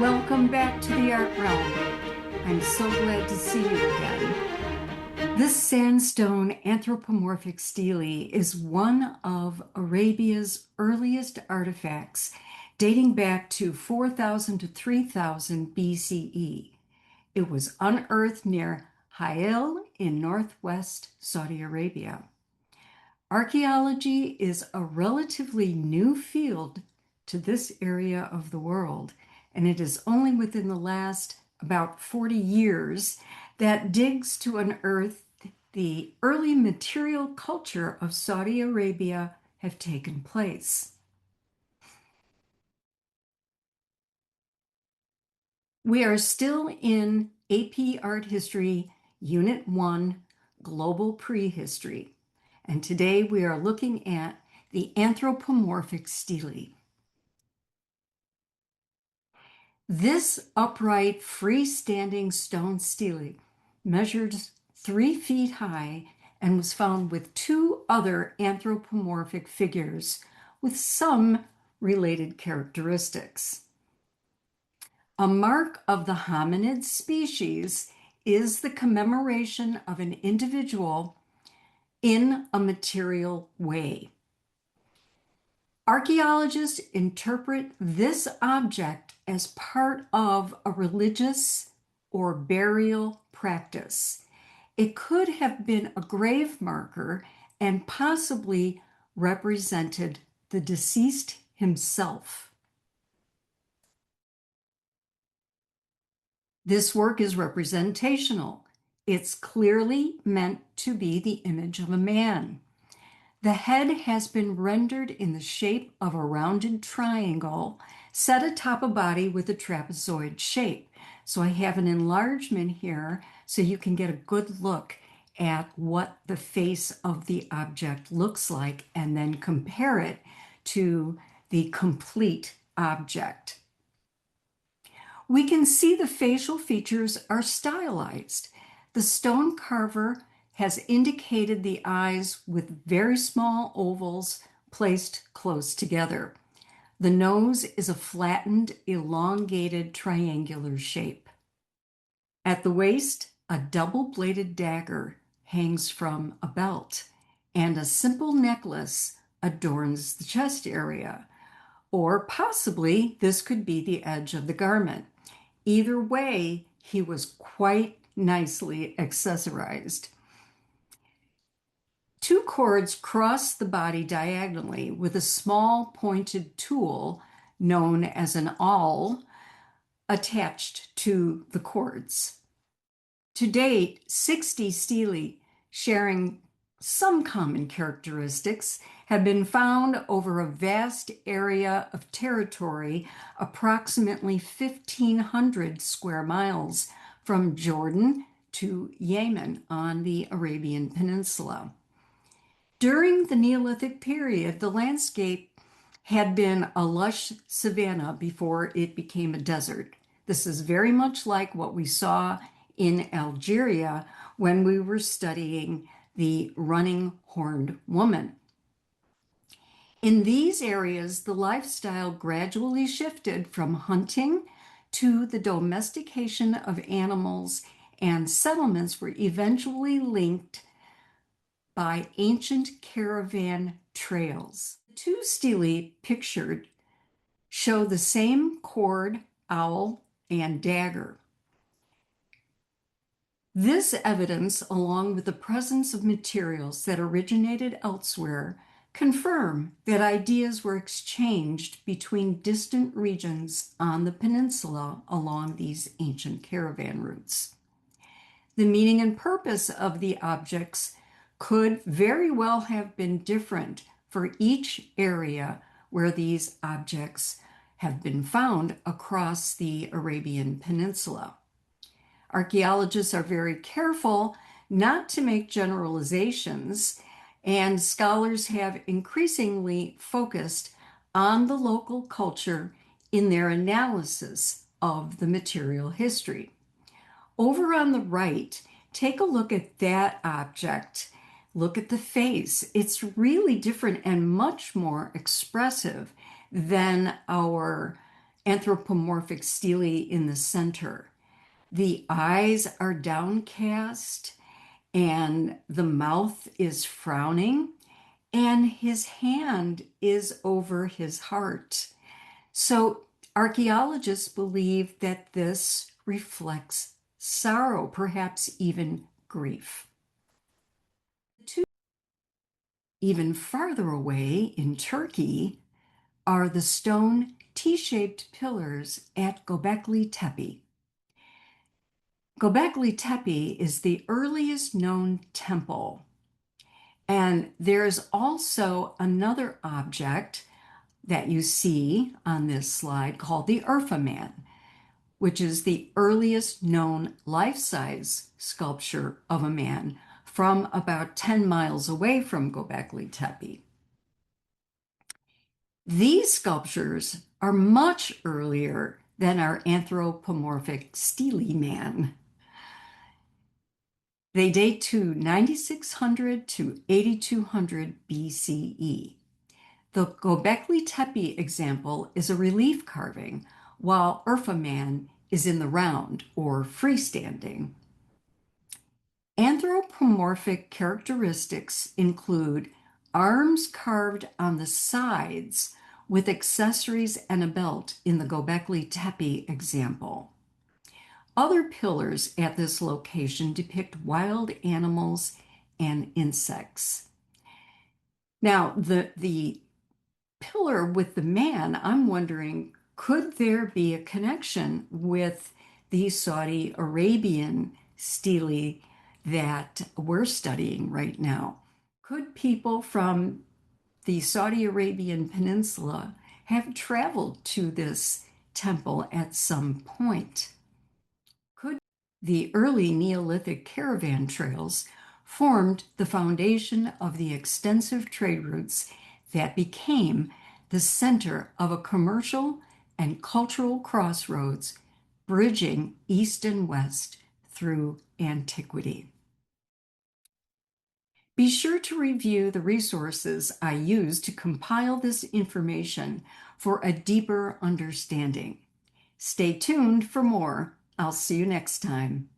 Welcome back to the Art Realm. I'm so glad to see you again. This sandstone anthropomorphic stele is one of Arabia's earliest artifacts, dating back to 4000 to 3000 BCE. It was unearthed near Ha'il in northwest Saudi Arabia. Archaeology is a relatively new field to this area of the world, and it is only within the last about 40 years that digs to unearth the early material culture of Saudi Arabia have taken place. We are still in AP Art History, Unit 1, Global Prehistory, and today we are looking at the anthropomorphic stele. This upright, freestanding stone stele measured 3 feet high and was found with two other anthropomorphic figures with some related characteristics. A mark of the hominid species is the commemoration of an individual in a material way. Archaeologists interpret this object as part of a religious or burial practice. It could have been a grave marker and possibly represented the deceased himself. This work is representational. It's clearly meant to be the image of a man. The head has been rendered in the shape of a rounded triangle set atop a body with a trapezoid shape. So I have an enlargement here so you can get a good look at what the face of the object looks like and then compare it to the complete object. We can see the facial features are stylized. The stone carver has indicated the eyes with very small ovals placed close together. The nose is a flattened, elongated triangular shape. At the waist, a double-bladed dagger hangs from a belt, and a simple necklace adorns the chest area. Or possibly this could be the edge of the garment. Either way, he was quite nicely accessorized. Two cords cross the body diagonally with a small pointed tool known as an awl attached to the cords. To date, 60 stele sharing some common characteristics have been found over a vast area of territory, approximately 1,500 square miles from Jordan to Yemen on the Arabian Peninsula. During the Neolithic period, the landscape had been a lush savanna before it became a desert. This is very much like what we saw in Algeria when we were studying the running horned woman. In these areas, the lifestyle gradually shifted from hunting to the domestication of animals, and settlements were eventually linked by ancient caravan trails. The two stele pictured show the same cord, owl, and dagger. This evidence, along with the presence of materials that originated elsewhere, confirm that ideas were exchanged between distant regions on the peninsula along these ancient caravan routes. The meaning and purpose of the objects could very well have been different for each area where these objects have been found across the Arabian Peninsula. Archaeologists are very careful not to make generalizations, and scholars have increasingly focused on the local culture in their analysis of the material history. Over on the right, take a look at that object. Look at the face. It's really different and much more expressive than our Anthropomorphic Stele in the center. The eyes are downcast and the mouth is frowning, and his hand is over his heart. So archaeologists believe that this reflects sorrow, perhaps even grief. Even farther away in Turkey are the stone T-shaped pillars at Göbekli Tepe. Göbekli Tepe is the earliest known temple. And there's also another object that you see on this slide called the Urfa Man, which is the earliest known life-size sculpture of a man from about 10 miles away from Göbekli Tepe. These sculptures are much earlier than our anthropomorphic stele man. They date to 9600 to 8200 BCE. The Göbekli Tepe example is a relief carving, while Urfa Man is in the round or freestanding. Anthropomorphic characteristics include arms carved on the sides with accessories and a belt in the Göbekli Tepe example. Other pillars at this location depict wild animals and insects. Now, the pillar with the man, I'm wondering, could there be a connection with the Saudi Arabian stele that we're studying right now? Could people from the Saudi Arabian Peninsula have traveled to this temple at some point? Could the early Neolithic caravan trails formed the foundation of the extensive trade routes that became the center of a commercial and cultural crossroads bridging east and west through antiquity? Be sure to review the resources I used to compile this information for a deeper understanding. Stay tuned for more. I'll see you next time.